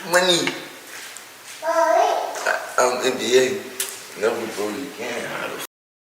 Money. I'm NBA. Never before you can. How the f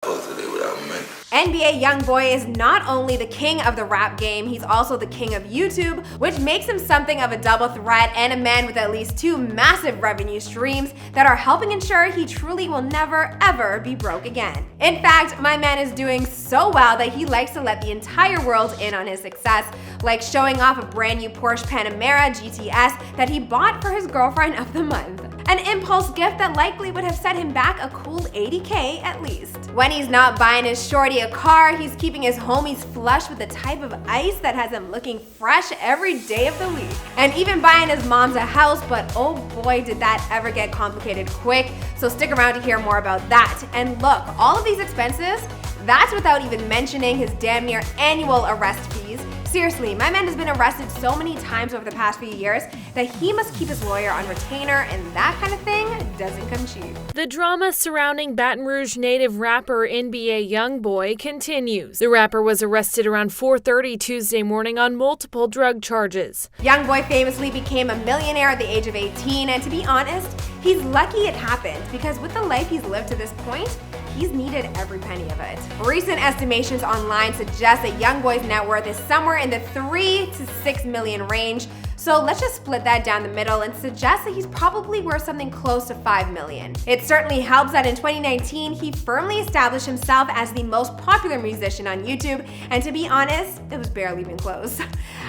supposed to live without money? NBA YoungBoy is not only the king of the rap game, he's also the king of YouTube, which makes him something of a double threat and a man with at least 2 massive revenue streams that are helping ensure he truly will never ever be broke again. In fact, my man is doing so well that he likes to let the entire world in on his success, like showing off a brand new Porsche Panamera GTS that he bought for his girlfriend of the month. An impulse gift that likely would have set him back a cool $80K at least. When he's not buying his shorty a car, he's keeping his homies flush with the type of ice that has him looking fresh every day of the week. And even buying his mom's a house, but oh boy did that ever get complicated quick, so stick around to hear more about that. And look, all of these expenses, that's without even mentioning his damn near annual arrest fees. Seriously, my man has been arrested so many times over the past few years that he must keep his lawyer on retainer, and that kind of thing doesn't come cheap. The drama surrounding Baton Rouge native rapper NBA YoungBoy continues. The rapper was arrested around 4:30 Tuesday morning on multiple drug charges. YoungBoy famously became a millionaire at the age of 18, and to be honest, he's lucky it happened because with the life he's lived to this point, he's needed every penny of it. Recent estimations online suggest that YoungBoy's net worth is somewhere in the 3 to 6 million range. So let's just split that down the middle and suggest that he's probably worth something close to 5 million. It certainly helps that in 2019, he firmly established himself as the most popular musician on YouTube, and to be honest, it was barely even close.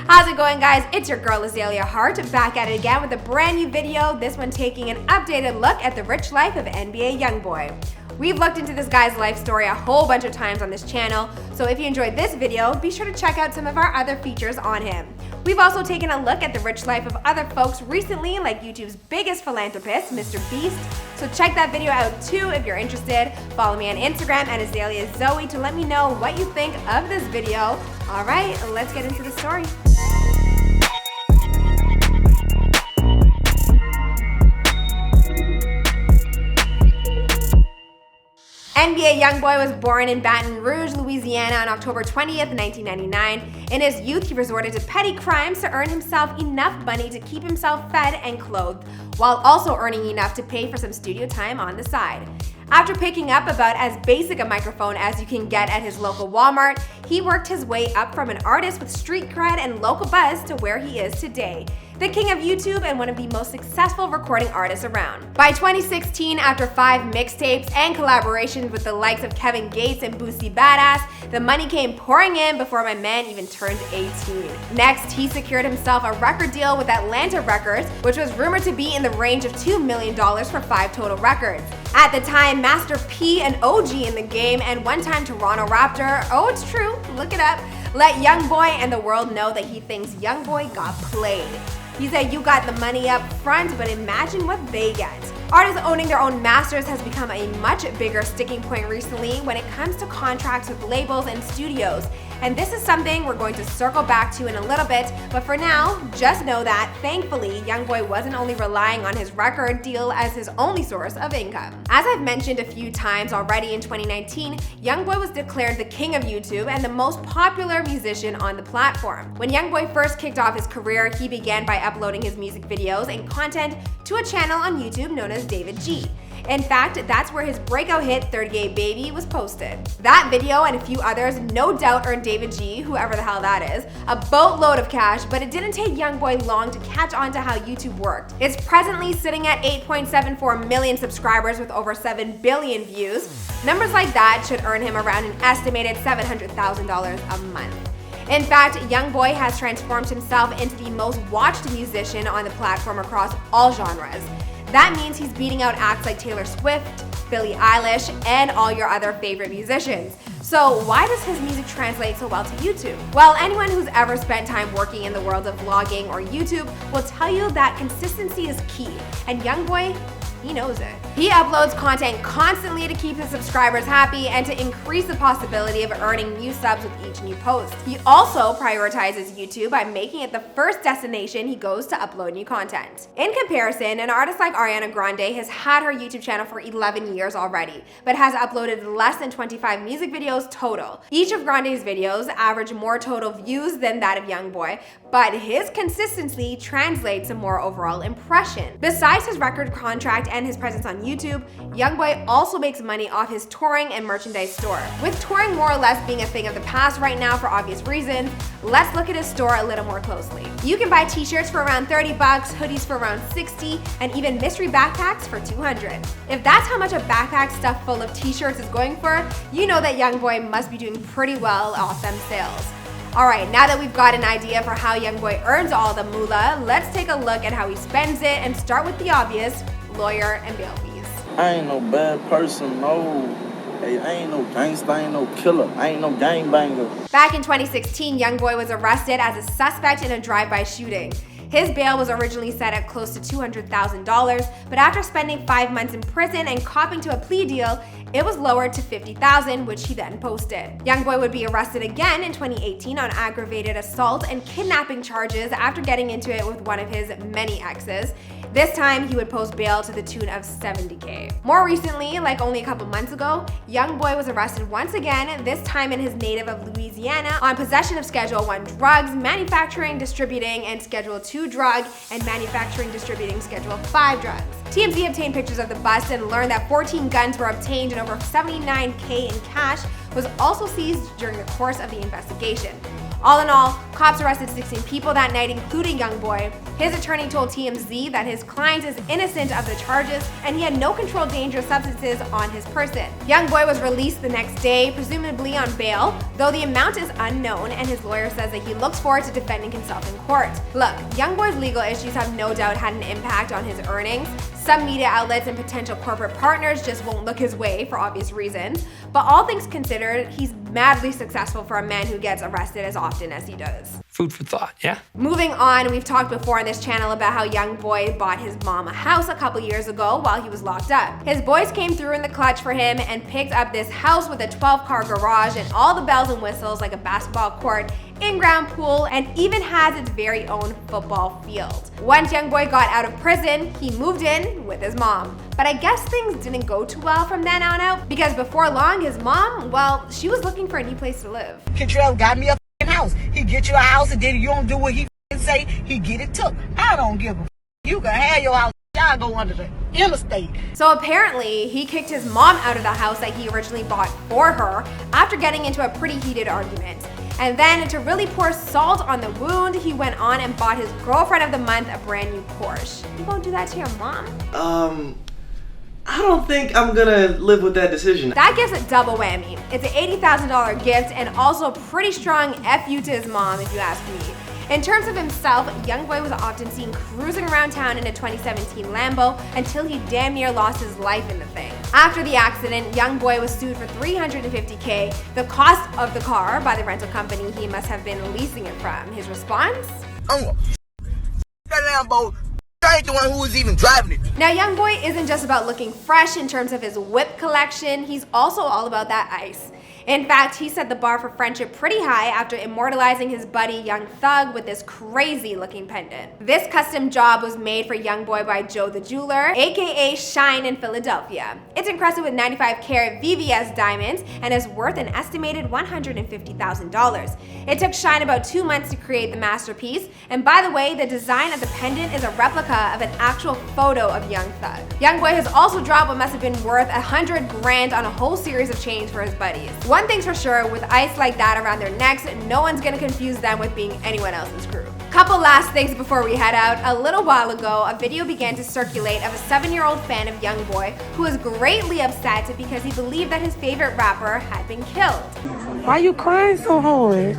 How's it going, guys? It's your girl Azalea Hart, back at it again with a brand new video, this one taking an updated look at the rich life of NBA YoungBoy. We've looked into this guy's life story a whole bunch of times on this channel, so if you enjoyed this video, be sure to check out some of our other features on him. We've also taken a look at the rich life of other folks recently, like YouTube's biggest philanthropist, Mr. Beast, so check that video out too if you're interested. Follow me on Instagram at AzaleaZoe to let me know what you think of this video. Alright, let's get into the story. NBA YoungBoy was born in Baton Rouge, Louisiana on October 20th, 1999. In his youth, he resorted to petty crimes to earn himself enough money to keep himself fed and clothed, while also earning enough to pay for some studio time on the side. After picking up about as basic a microphone as you can get at his local Walmart, he worked his way up from an artist with street cred and local buzz to where he is today, the king of YouTube and one of the most successful recording artists around. By 2016, after 5 mixtapes and collaborations with the likes of Kevin Gates and Boosie Badass, the money came pouring in before my man even turned 18. Next, he secured himself a record deal with Atlanta Records, which was rumored to be in the range of $2 million for 5 total records. At the time, Master P, an OG in the game and one-time Toronto Raptor, oh it's true, look it up, let YoungBoy and the world know that he thinks YoungBoy got played. He said, "You got the money up front, but imagine what they get." Artists owning their own masters has become a much bigger sticking point recently when it comes to contracts with labels and studios. And this is something we're going to circle back to in a little bit, but for now, just know that, thankfully, YoungBoy wasn't only relying on his record deal as his only source of income. As I've mentioned a few times already, in 2019, YoungBoy was declared the king of YouTube and the most popular musician on the platform. When YoungBoy first kicked off his career, he began by uploading his music videos and content to a channel on YouTube known as David G. In fact, that's where his breakout hit 38 Baby was posted. That video and a few others no doubt earned David G, whoever the hell that is, a boatload of cash, but it didn't take YoungBoy long to catch on to how YouTube worked. It's presently sitting at 8.74 million subscribers with over 7 billion views. Numbers like that should earn him around an estimated $700,000 a month. In fact, YoungBoy has transformed himself into the most watched musician on the platform across all genres. That means he's beating out acts like Taylor Swift, Billie Eilish, and all your other favorite musicians. So why does his music translate so well to YouTube? Well, anyone who's ever spent time working in the world of vlogging or YouTube will tell you that consistency is key, and YoungBoy, he knows it. He uploads content constantly to keep his subscribers happy and to increase the possibility of earning new subs with each new post. He also prioritizes YouTube by making it the first destination he goes to upload new content. In comparison, an artist like Ariana Grande has had her YouTube channel for 11 years already, but has uploaded less than 25 music videos total. Each of Grande's videos average more total views than that of YoungBoy, but his consistency translates to more overall impression. Besides his record contract and his presence on YouTube, YoungBoy also makes money off his touring and merchandise store. With touring more or less being a thing of the past right now for obvious reasons, let's look at his store a little more closely. You can buy t-shirts for around 30 bucks, hoodies for around 60, and even mystery backpacks for 200. If that's how much a backpack stuffed full of t-shirts is going for, you know that YoungBoy must be doing pretty well off them sales. Alright, now that we've got an idea for how YoungBoy earns all the moolah, let's take a look at how he spends it and start with the obvious, lawyer and bail fees. I ain't no bad person, no. Hey, I ain't no gangster, I ain't no killer, I ain't no gangbanger. Back in 2016, YoungBoy was arrested as a suspect in a drive-by shooting. His bail was originally set at close to $200,000, but after spending 5 months in prison and copping to a plea deal, it was lowered to $50,000, which he then posted. YoungBoy would be arrested again in 2018 on aggravated assault and kidnapping charges after getting into it with one of his many exes. This time, he would post bail to the tune of $70K. More recently, like only a couple months ago, YoungBoy was arrested once again, this time in his native of Louisiana, on possession of Schedule I drugs, manufacturing, distributing, and Schedule II drug, and manufacturing, distributing Schedule V drugs. TMZ obtained pictures of the bust and learned that 14 guns were obtained and over $79K in cash was also seized during the course of the investigation. All in all, cops arrested 16 people that night, including YoungBoy. His attorney told TMZ that his client is innocent of the charges and he had no controlled dangerous substances on his person. YoungBoy was released the next day, presumably on bail, though the amount is unknown, and his lawyer says that he looks forward to defending himself in court. Look, YoungBoy's legal issues have no doubt had an impact on his earnings. Some media outlets and potential corporate partners just won't look his way for obvious reasons, but all things considered, he's madly successful for a man who gets arrested as often as he does. Food for thought, yeah? Moving on, we've talked before on this channel about how YoungBoy bought his mom a house a couple years ago while he was locked up. His boys came through in the clutch for him and picked up this house with a 12-car garage and all the bells and whistles like a basketball court, in-ground pool, and even has its very own football field. Once YoungBoy got out of prison, he moved in with his mom. But I guess things didn't go too well from then on out, because before long, his mom, well, she was looking for a new place to live. Contrell got me a house. He get you a house and then you don't do what he say, he get it took. I don't give a you can have your house. Y'all go under the interstate. So apparently, he kicked his mom out of the house that he originally bought for her after getting into a pretty heated argument. And then, to really pour salt on the wound, he went on and bought his girlfriend of the month a brand new Porsche. You gonna do that to your mom? I don't think I'm gonna live with that decision. That gives a double whammy. It's an $80,000 gift and also a pretty strong FU to his mom, if you ask me. In terms of himself, YoungBoy was often seen cruising around town in a 2017 Lambo until he damn near lost his life in the thing. After the accident, YoungBoy was sued for $350K, the cost of the car, by the rental company he must have been leasing it from. His response? That Lambo, I ain't the one who was even driving it. Now, YoungBoy isn't just about looking fresh in terms of his whip collection, he's also all about that ice. In fact, he set the bar for friendship pretty high after immortalizing his buddy Young Thug with this crazy looking pendant. This custom job was made for YoungBoy by Joe the Jeweler, aka Shine in Philadelphia. It's encrusted with 95-carat VVS diamonds and is worth an estimated $150,000. It took Shine about 2 months to create the masterpiece, and by the way, the design of the pendant is a replica of an actual photo of Young Thug. YoungBoy has also dropped what must have been worth $100 grand on a whole series of chains for his buddies. One thing's for sure, with ice like that around their necks, no one's gonna confuse them with being anyone else's crew. Couple last things before we head out. A little while ago, a video began to circulate of a 7-year-old fan of YoungBoy who was greatly upset because he believed that his favorite rapper had been killed. Why you crying so hard?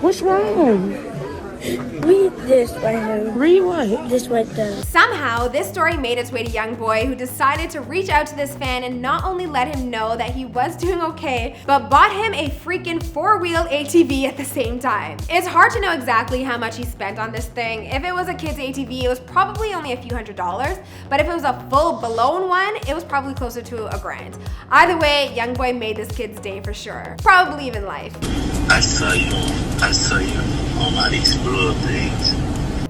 What's wrong? Read this right here. Read what? This right there. Somehow, this story made its way to YoungBoy, who decided to reach out to this fan and not only let him know that he was doing okay, but bought him a freaking 4-wheel ATV at the same time. It's hard to know exactly how much he spent on this thing. If it was a kid's ATV, it was probably only a few $100s, but if it was a full-blown one, it was probably closer to $1 grand. Either way, YoungBoy made this kid's day for sure. Probably even life. I saw you on all these blue things.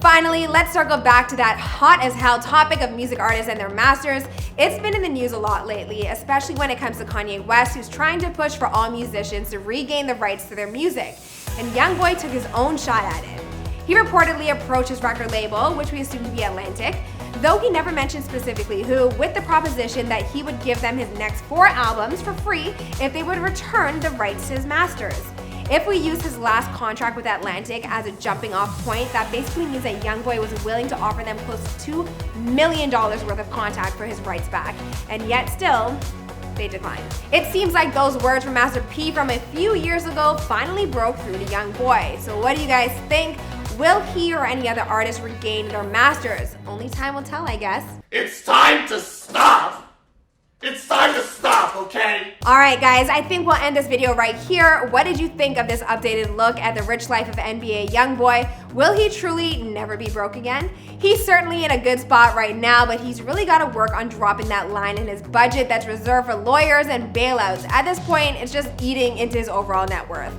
Finally, let's circle back to that hot as hell topic of music artists and their masters. It's been in the news a lot lately, especially when it comes to Kanye West, who's trying to push for all musicians to regain the rights to their music. And YoungBoy took his own shot at it. He reportedly approached his record label, which we assume to be Atlantic, though he never mentioned specifically who, with the proposition that he would give them his next 4 albums for free if they would return the rights to his masters. If we use his last contract with Atlantic as a jumping off point, that basically means that YoungBoy was willing to offer them close to $2 million worth of contact for his rights back, and yet still, they declined. It seems like those words from Master P from a few years ago finally broke through to YoungBoy. So what do you guys think? Will he or any other artist regain their masters? Only time will tell, I guess. It's time to stop! It's time to stop, okay? Alright guys, I think we'll end this video right here. What did you think of this updated look at the rich life of NBA YoungBoy? Will he truly never be broke again? He's certainly in a good spot right now, but he's really got to work on dropping that line in his budget that's reserved for lawyers and bailouts. At this point, it's just eating into his overall net worth.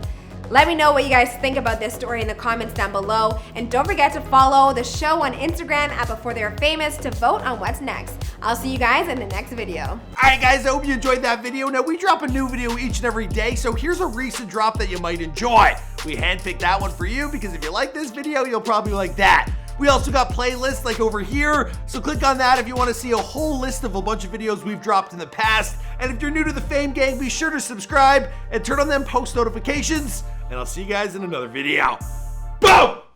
Let me know what you guys think about this story in the comments down below, and don't forget to follow the show on Instagram at Before They're Famous to vote on what's next. I'll see you guys in the next video. Alright guys, I hope you enjoyed that video. Now we drop a new video each and every day, so here's a recent drop that you might enjoy. We handpicked that one for you because if you like this video, you'll probably like that. We also got playlists like over here, so click on that if you want to see a whole list of a bunch of videos we've dropped in the past. And if you're new to the Fame Gang, be sure to subscribe and turn on them post notifications, and I'll see you guys in another video. Boom!